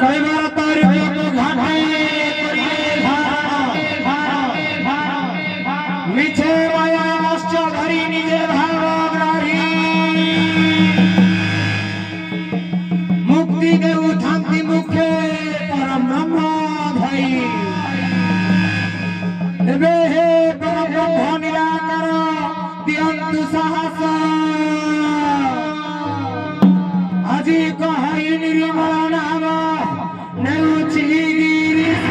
कई बार तारीफ को घाटे मिछे माया मस्त धरी निजे भावग्राही मुक्ति देव थांति मुखे परम ब्रह्म धई एबे हे परम ब्रह्म निराकार दियंतु साहस आजी कहाई निर्मल नाम नेउची गिरीश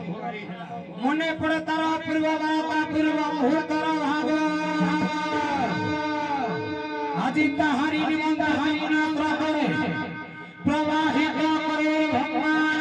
मने पड़े तार पूर्व बारता पूर्व मुहूर्तर भाव आज ताहारी निमंत हामुना प्रकरे प्रवाहित करे भगवान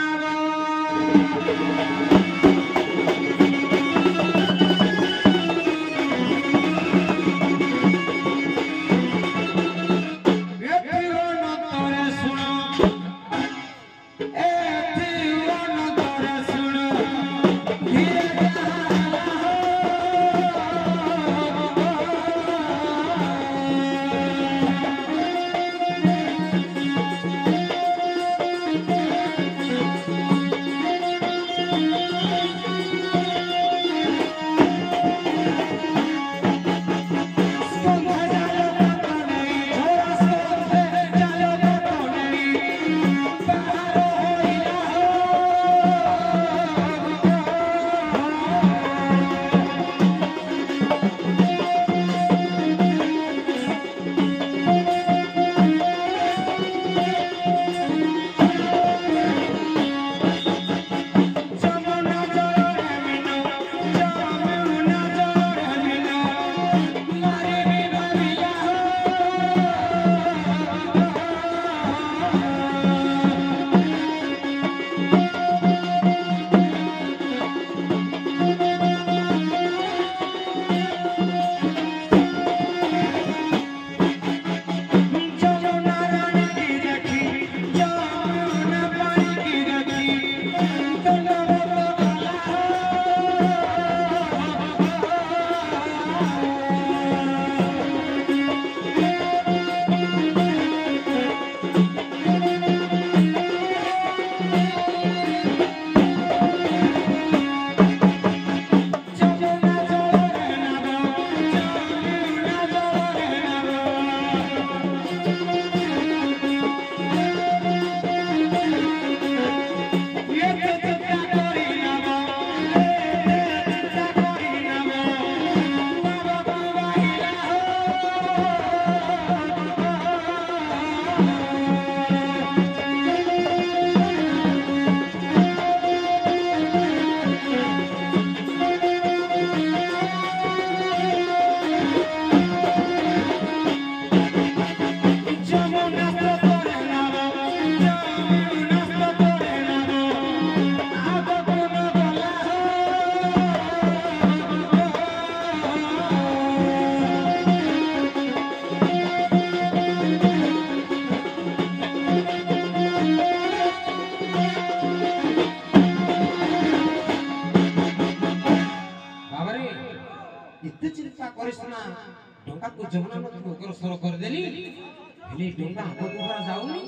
ହେଲେ ଡଙ୍ଗା ଆଗକୁ ପୁରା ଯାଉନି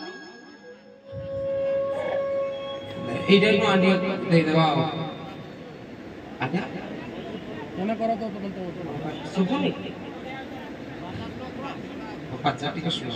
ଏଇଟା କୁ ଆଣି ଦେଇଦେବା ଆଜ୍ଞା ମନେ କର ତ ଶୁଭୁନି ବାଚ୍ଚା ଟିକେ ଶୁଣ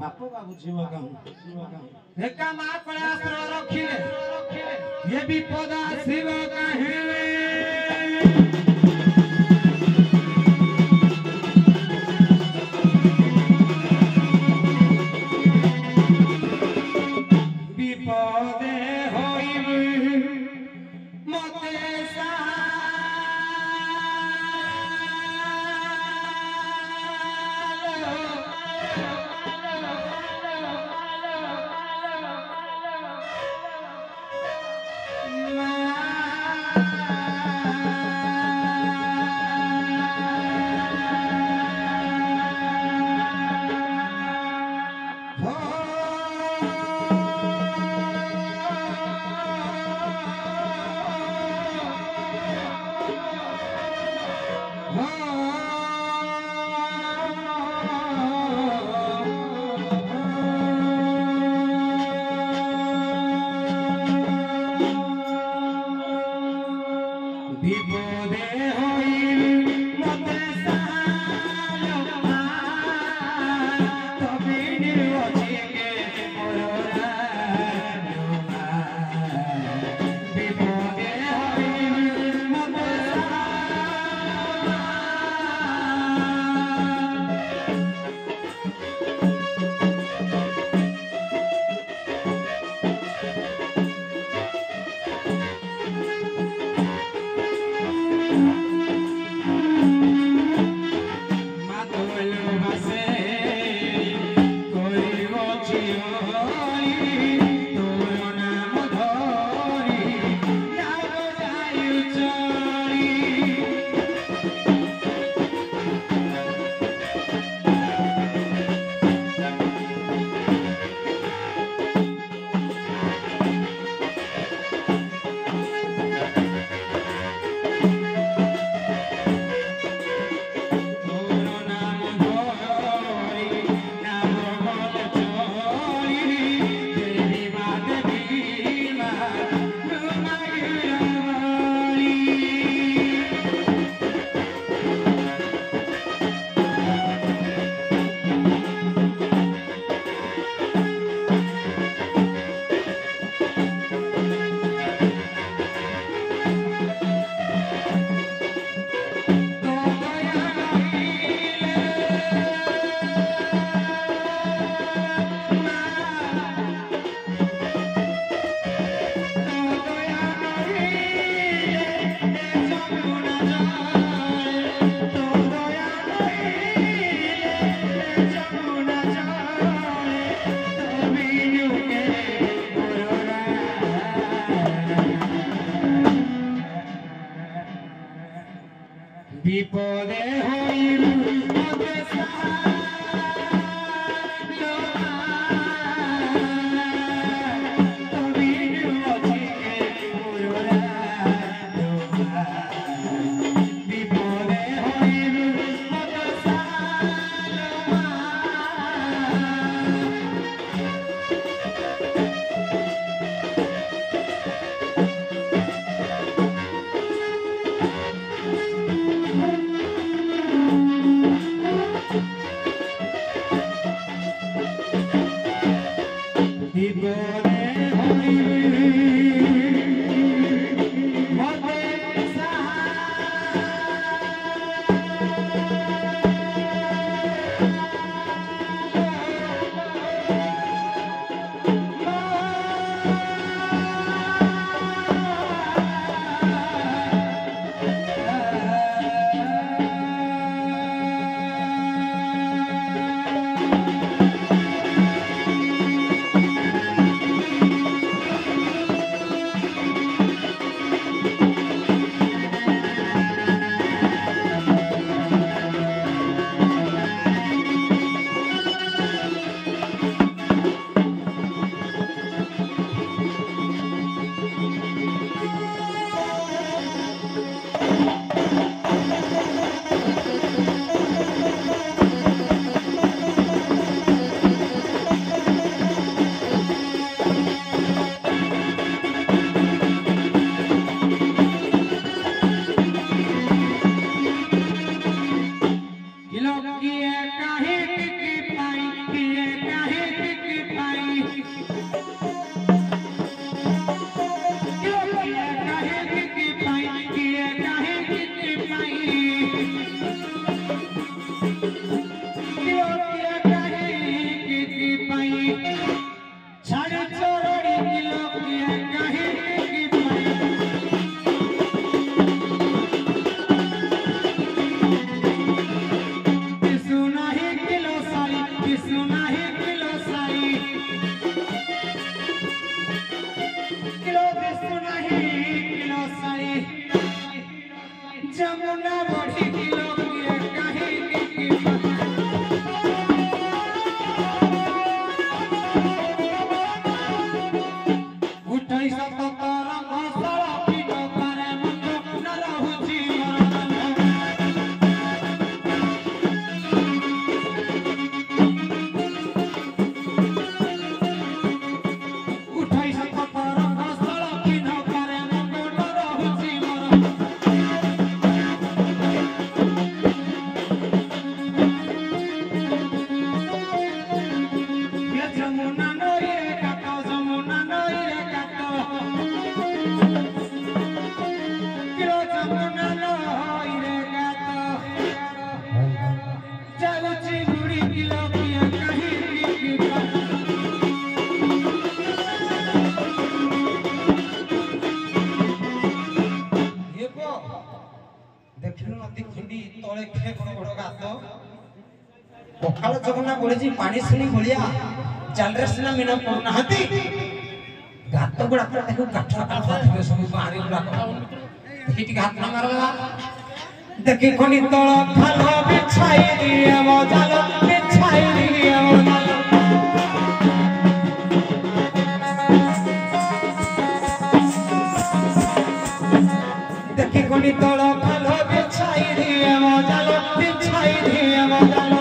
बापू बाबू जीवा गाँव एका माँ प्रयास रखिले ये भी पौधा शिव कहे विपदे होइब मते বিপদে হইল মতে जमुना बढ़ी किलो कहीं उठाई सतर घोषला पिनो करे मुझ न रहुची उठाई सतर घोषला पिनो करे मुझ न रहुची जमुना नई काटो जमुना नई काटो किलो जमुना नई रे काटो चलो चिगुड़ी किलो पिया कहीं की ये को देखिनु नदी खुंडी तळे खे बड़ बड़ गात पखाल जमुना बोले पानी सुनी भलिया चालरे सिना मिना पड़ना हती गात गुड़ा पर देखो काठ काठ थे सब बाहरी गुड़ा देखि हाथ न मारला देखि कोनी तळ खाल बिछाई दिए मजाल बिछाई दिए मजाल देखि कोनी तळ खाल बिछाई दिए मजाल बिछाई दिए मजाल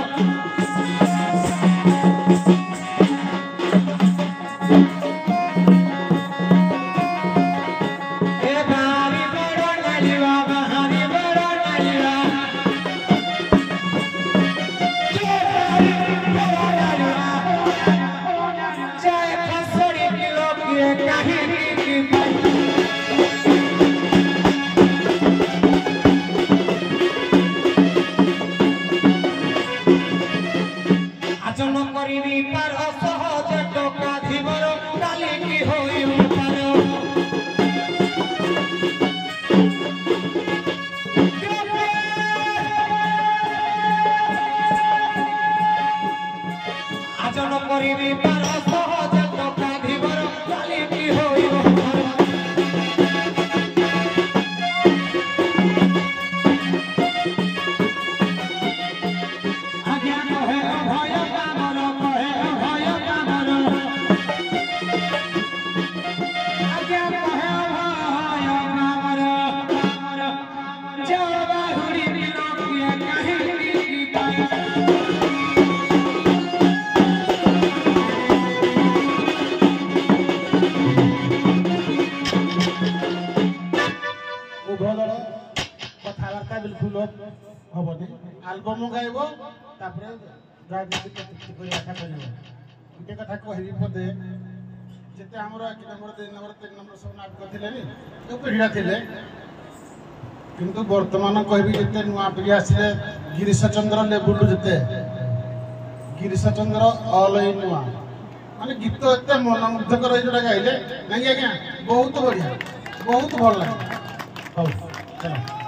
ରାସ୍ତା ବିଲକୁଲ ହବନି ଆଲବମ ଗାଇବ ତାପରେ ରାଜନୀତି କରି ଆଶା କରିବ ଗୋଟେ କଥା କହିବି ପଦେ ଯେତେ ଆମର 1 ନମ୍ବର 2 ନମ୍ବର 3 ନମ୍ବର ସବୁ ନାଟକ ଥିଲେ ଯୋଉ ପିଢ଼ିଟା ଥିଲେ କିନ୍ତୁ ବର୍ତ୍ତମାନ କହିବି ଯେତେ ନୂଆ ପିଢ଼ି ଆସିଲେ ଗିରିଶ ଚନ୍ଦ୍ର ଲେବୁଲରୁ ଯେତେ ଗିରିଶ ଚନ୍ଦ୍ର ଅଲ୍ ଇନ୍ ନୂଆ ମାନେ ଗୀତ ଏତେ ମନମୁଗ୍ଧକର ଯୋଉଟା ଗାଇଲେ ନାଇଁ ଆଜ୍ଞା ବହୁତ ବଢିଆ ବହୁତ ଭଲ ଲାଗେ ହଉ ଚାଲ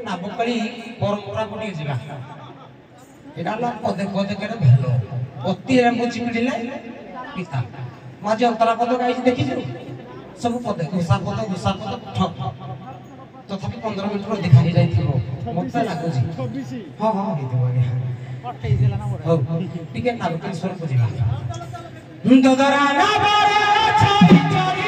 নাবকালী পরম্পরা বনিয়ে ଯିବା এটা হলো পদে পদে কেন ভালো অতি রেমু চিপিলে পিতা মাঝে অন্তরা পদ গাইছি দেখিছো সব পদে ঘোষা পদ ঠক তথাপি 15 মিনিট পর দেখা যাইଥିବ মতে লাগুছি হ্যাঁ হ্যাঁ ହେଇଥିବ আଜ୍ଞା পঠেই দিলা না বড় হଉ ଟିକେ নাবকালী স্বরূপ ଯିବା দদরা না বড় ছই ছই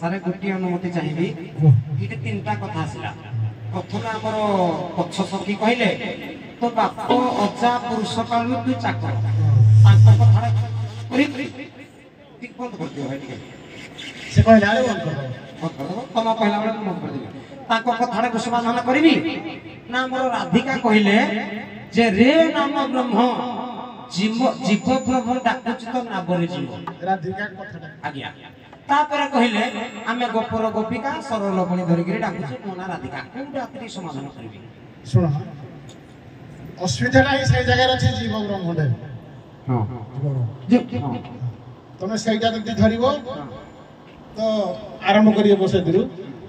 सारे गोटी अनुमति चाहिए ये तीनटा कथा आसला प्रथम आमर पक्ष सखी कहले तो बाप अजा पुरुष काल तू चाकर कथा बंद कर दियो से कहला बंद कर तुम कहला बेले बंद कर दियो कथा को समाधान करी ना मोर राधिका कहले जे रे नाम ब्रह्म जीव जीव प्रभु डाकुच तो ना बरे जीव राधिका कथा आज्ञा तापर कहले आमे गोपर गोपिका सरल बणी धरि के डाकुच मोना राधिका कोडा अति समाधान करबी सुन असुविधा नाही सही जगह अछि जीव ब्रह्म रे हां तमे सहीटा जति धरिबो तो आरंभ करिए बसे दिरु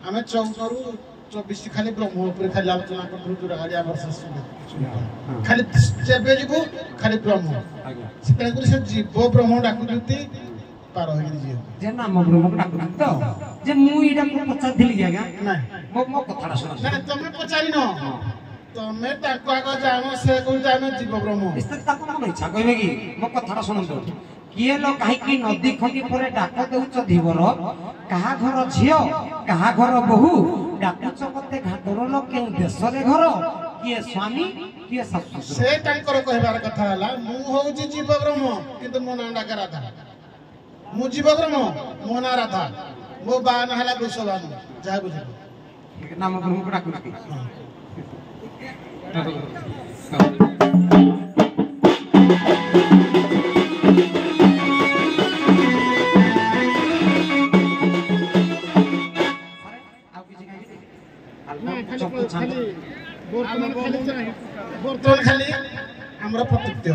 आमे 14 खाली ब्रह्म ऊपर खाली आलोचना करथु दुरा गाड़ी वर्ष खाली जेबे जीवो खाली ब्रह्म सेते गुरी से जीव ब्रह्म डाकुति पार होई जीव जे नाम ब्रह्म डाकु तो जे मु इडा पछा दिली जागा ना मो कथाडा सुन ना तमे पचारि न तमे ताको आगो जानो से को जानो जीव ब्रह्म इस्ते ताको मन इच्छा कहबे की मो कथाडा सुनतो किए लो काहे की नदी खंडी परे डाक देउछ धीवर कहा घर झियो कहा घर बहु डाकुछ मते घाटर लो केउ देश रे घर किए स्वामी किए सासु से तांकर कहबार कथा हला मु होउची जीव ब्रह्म किंतु मो ना डाका राधा मु जीव ब्रह्म मो ना राधा मो बान हला गोसवान जा बुझ नाम ब्रह्म को डाकुछ बर्तन खाली हमरा प्रतीत्य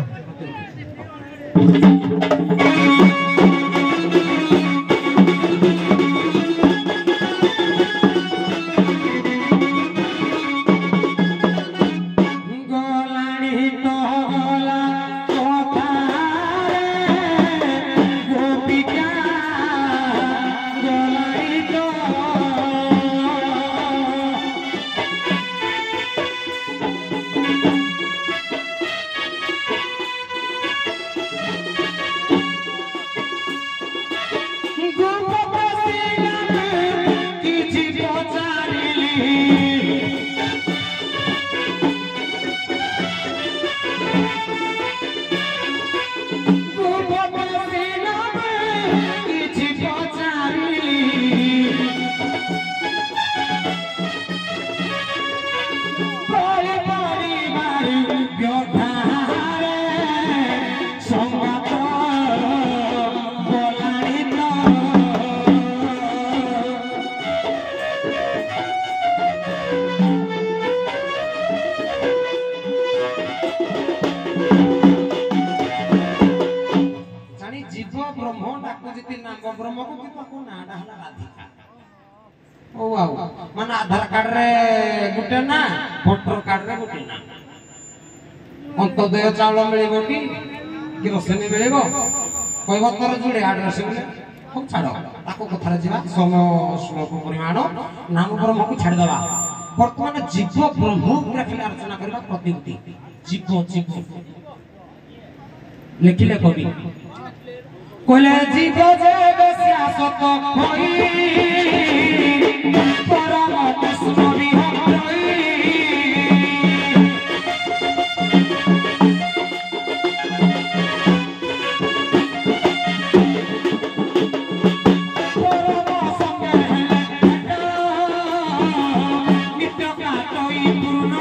मान आधार कार्ड रे गुटे ना वोटर कार्ड रे गुटे ना अंत्योदय चाउल मिलिबो कि किरोसिन मिलिबो कहबो तोर जुड़े एड्रेस मिले हम छाड़ो ताको कथारे जिबा समय श्लोक परिमाण नाम ब्रह्म को छाड़ दबा वर्तमान जीव ब्रह्म पूरा खाली आलोचना करबा प्रतिगुति जीव जीव लिखिले कवि कहले जीव जे बेस्यासत होई परम कृष्ण विहरई परम संगे नित्य काटई पूर्ण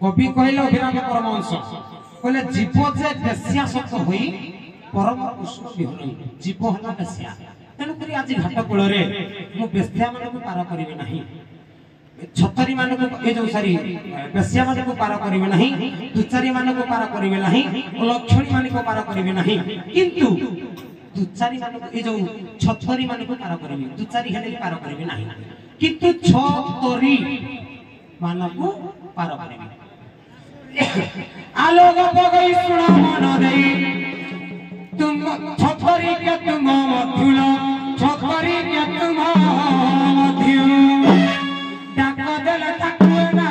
कवि कहले अभिराम परमहंस कहले जीव जे बेस्यासक्त होई परम कृष्ण विहरई जीव हला बेस्या तेणु करी आज घाट कूल रे मु बेस्या माने को पार करिवे नाही छतरी माने को ए जो सारी बेस्या माने को पार करिवे नाही दुचारी माने को पार करिवे नाही लक्षणी माने को पार करिवे नाही किंतु दुचारी माने को ए जो छतरी माने को पार करिवे दुचारी हेले पार करिवे नाही किंतु छतरी माने को पार करिवे आलोक पगई सुना मन दे तुम छतरी के तुम मधुल छतरी के तुम मधु डाक दल तक ना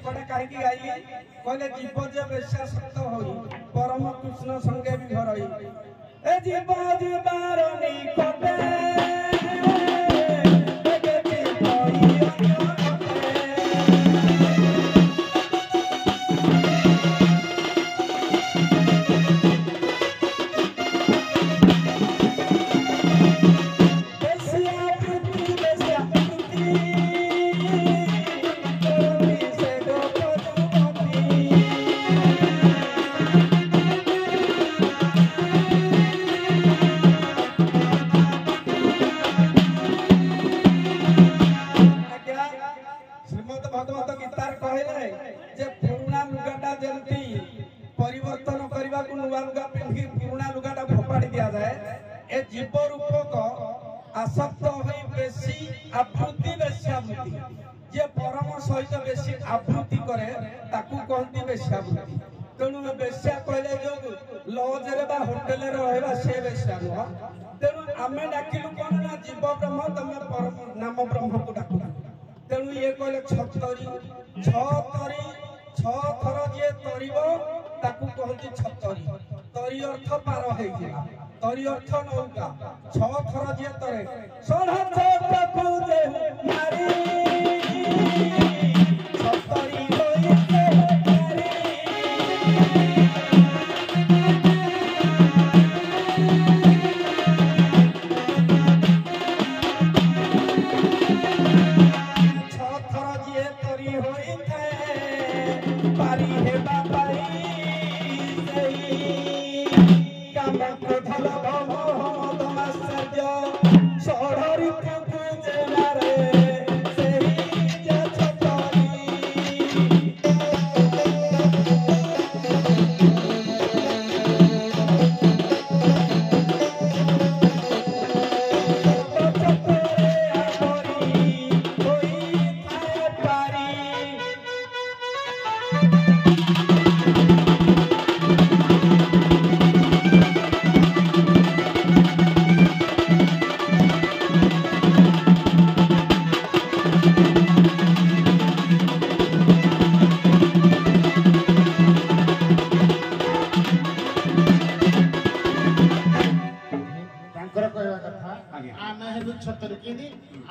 ଢେକଟା କାହିଁକି ଗାଇଲି କହିଲେ ଜୀବ ଯେ ବେଶ୍ୟା ସତ ହୋଇ ପରମ କୃଷ୍ଣ ସଙ୍ଗେ ବି ଘରଇ ଏ ଜୀବ ଯିବାର ନିକଟେ परिवर्तन करने को नुआ लुगा पिंधि पुराना लुगाटा फोपाड़ी दिया जाए ए जीव रूपक आसक्त होई बेसी आवृत्ति बेश्यावृत्ति जे परम सहित बेसी आवृत्ति करे ताकू कहती बेश्यावृत्ति तेणु बेश्या कहले जो लॉज रे बा होटल रे रहबा से बेश्या नुह तेणु आमे डाकिलु कोन ना जीव ब्रह्म तमे परम नाम ब्रह्म को डाकु तेणु ये कहले छतरी छ थर जे तरिबो ताकू कहती छतरी तरी अर्थ पार है तरी अर्थ नौका छ थर जे तरे सोढ़ ताकू जे मारी छतरी होई से मारी छ थर जे तरी होई थे पारी हे बाबाई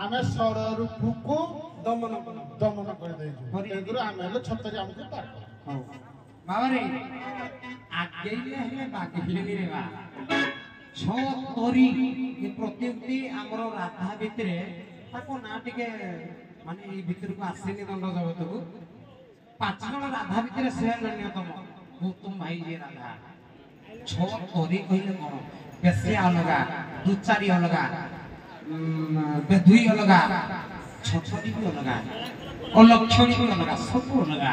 आमे सररु फुकु दमन कर देजु तेगुरु आमे हेलो छतरी हमकु पार हो बाबा रे आगेले हेले बागेले नी रे बा छ तोरी ए प्रतियोगिता हमर राधा भितरे ताको ना टिके माने ई भितर को आसेनी दंड जगत को पांच जण राधा भितरे से अन्यतम गौतम भाई जे राधा छ तोरी कहिले कोन बेसिया अलगा दुचारी अलगा बेधुई अलगा छछरी भी अलगा अलक्षणी भी अलगा सब अलगा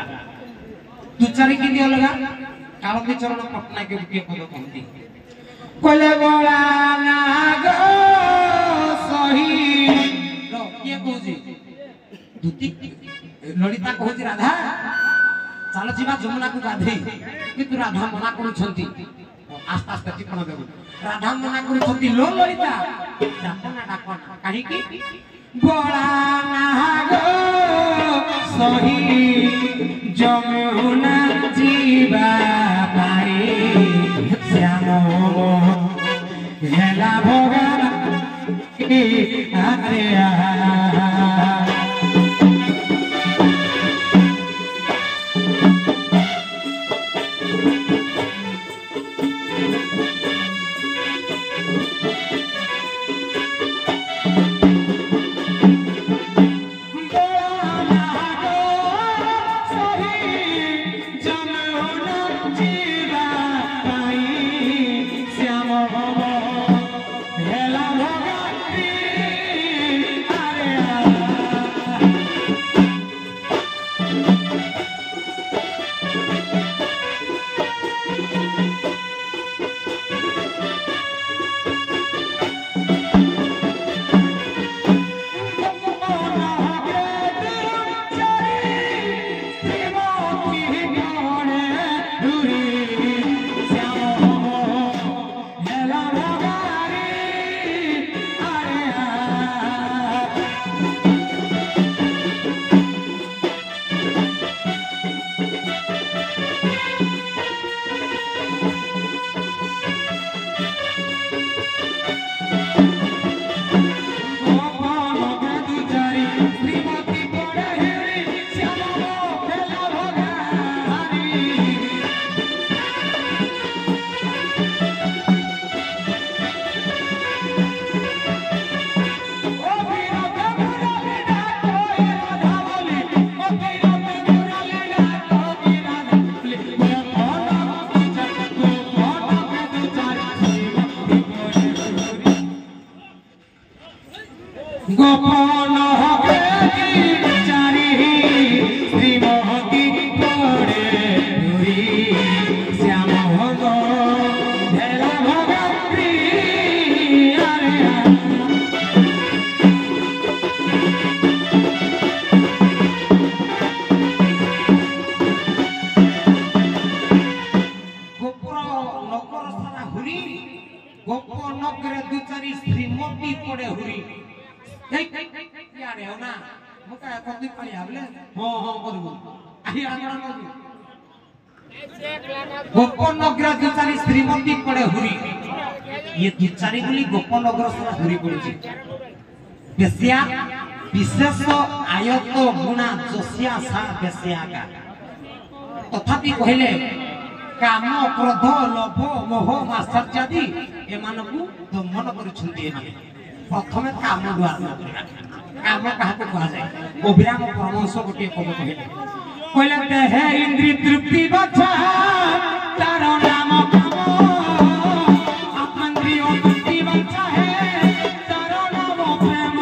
दुचारी की अलगा कालंदी चरण पटना के रुपये पद कहती कोले बोला ना गो सही लो ये कहूजी दुती ललिता कहूजी राधा चलो जीवा जमुना को गाधे किंतु राधा मना करूछंती आस्ते आस्ते टिप्पण देबो राधा मना करूछंती लो ललिता डाकना डाकना काहे की बोला ना गो सही जमुना जीवा पाई श्याम हेला भगवान की आत्या यार हो ना मुका कति पानी आबले हां करबो आही आगरा करबो गोपन नगर दुचारी श्रीमती पड़े हुरी ये दुचारी गुली गोपन नगर सरा हुरी पड़ी बेसिया विशेष आयत गुणा जोसिया सा बेसिया का तथापि कहले काम क्रोध लोभ मोह मात्सर्यादि एमानकु दमन करिछन्ति एमाने प्रथमे काम द्वार काम काहाको कहा जाय अभिराम परमहंस गोटे कवि कहले देहे इंद्रिय तृप्ति बचा तार नाम काम आत्मेन्द्रिय तृप्ति बचा है तार नाम प्रेम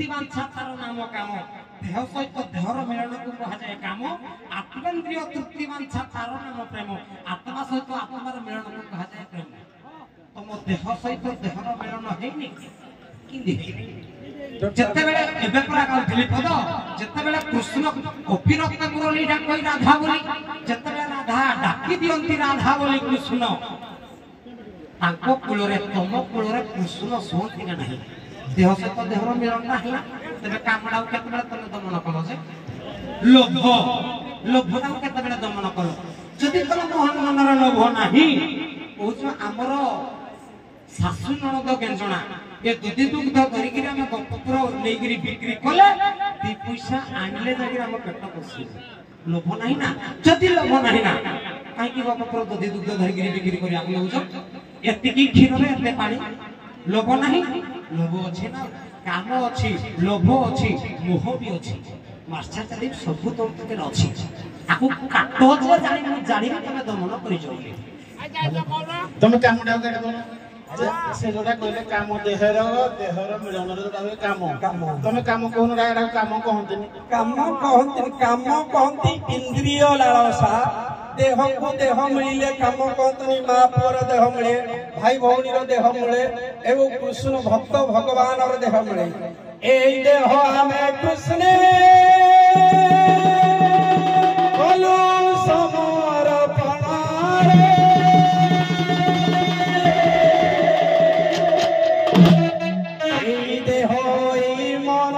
काम देह सहित देहर मिलन को कहा जाए काम आत्मेन्द्रिय तृप्ति वांछा तार नाम प्रेम आत्मा सहित आत्मार मिलन को कहा जाए प्रेम तुम देह सहित देहर मिलन हेनी किंदी जत्ते बेले एबे परा कहली पद जत्ते बेले कृष्ण कपिरत्न मुरली डाकई राधा बोली जत्ते बेले राधा डाकी दियंती राधा बोली कृष्ण तांको कुलरे तम कुलरे कृष्ण सोहंती ना नहीं देह सहित देहर मिलन ना हला तबे कामडाउ केतबेला तने दमन कलो जे लोभ लोभटाउ केतबेला दमन कलो जदि तम मोहन मनर लोभ नाही ओछ हमर सासु ननद गेंजणा ए दुधि दुग्ध धरिकि हम गपपुर नेगिरि बिक्री कले दी पैसा आनले जागि हम पेट पोसी लोभ नाही ना जदि लोभ नाही ना काई कि गपपुर दुधि दुग्ध धरिकि बिक्री करी हम लउछ एतिकी क्षीर रे एते पानी लोभ नाही लोभ अछि ना काम अछि लोभ अछि मोह भी अछि मार्चाचारी सब तुम के अछि आकु काटो जे जानि तमे दमन करि जोली तुम काम डाउ केटा बोलो से जोटा कहले काम देहर मिलन रे जोटा काम तुम काम कोन राडा काम कहंती इंद्रिय लालसा देह को देह मिले काम कहतनी मां पुर देह मिले भाई भौणी रो देह मिले एवं कृष्ण भक्त भगवान रो देह मिले ए देह हमें कृष्ण बोलो समर्पण ए देह ई मन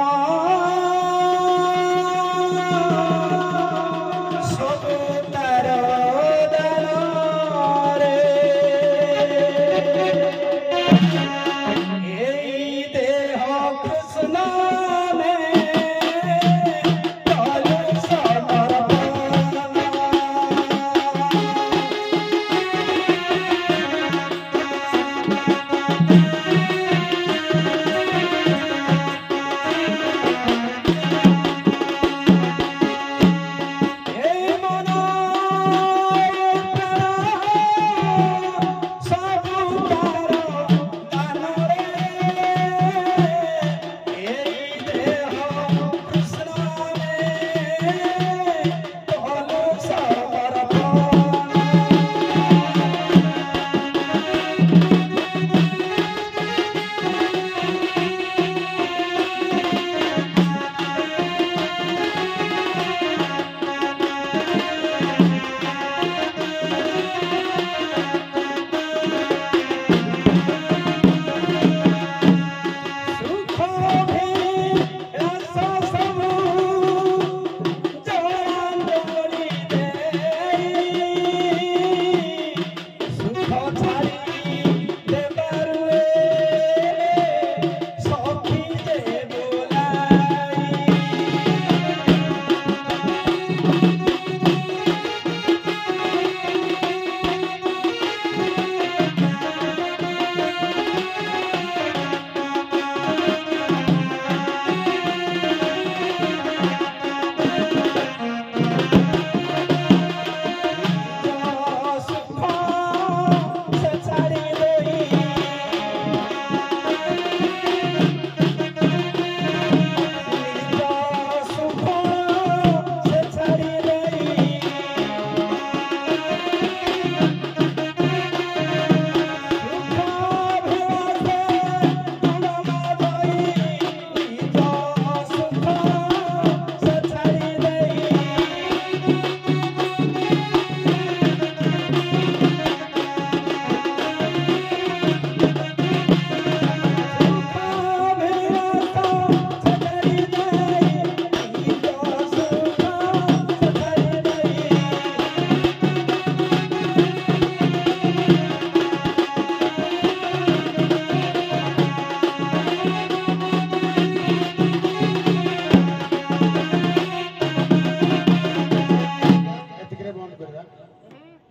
ବନ୍ଦ କରିବା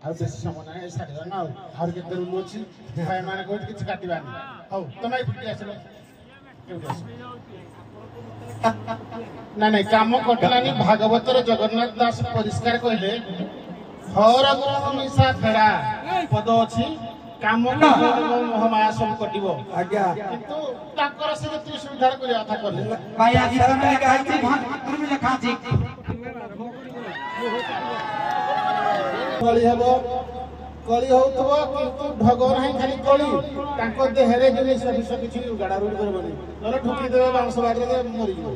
ଆଉ ବେଶୀ ସମୟ ନାହିଁ ସାରିବା ନା ଆହୁରି କେତେ ରୁଲ ଅଛି ଭାଇମାନେ କହୁଛି କିଛି କାଟିବାନି ହଉ ତମେ ଏଇଠିକି ଆସିଲ ନାଇଁ କାମ କଟିଲାନି ଭାଗବତର ଜଗନ୍ନାଥ ଦାସ ପରିଷ୍କାର କହିଲେ ହର ମିଶା ଫେରା ପଦ ଅଛି କାମ ମହାମାୟା ସବୁ କଟିବ ଆଜ୍ଞା କିନ୍ତୁ ତାଙ୍କର ସେ ଯେତିକି ସୁବିଧା କରିବା କଥା କଲେ ଭାଇ ଆଜି ତମେ ଲେଖା ଅଛି ଭାଗବତରେ ବି ଲେଖା ଅଛି କଳି ହେବ କଳି ହଉଥିବ କିନ୍ତୁ ଢଗ ନାହିଁ ଖାଲି କଳି ତାଙ୍କ ଦେହରେ ଜିନିଷ ବିଷ କିଛି ଗାଡାରୁଡ଼ି କରିବନି ନହେଲେ ଠୁକି ଦେବେ ବାଉଁଶ ବାଡ଼ିରେ ମରିଯିବ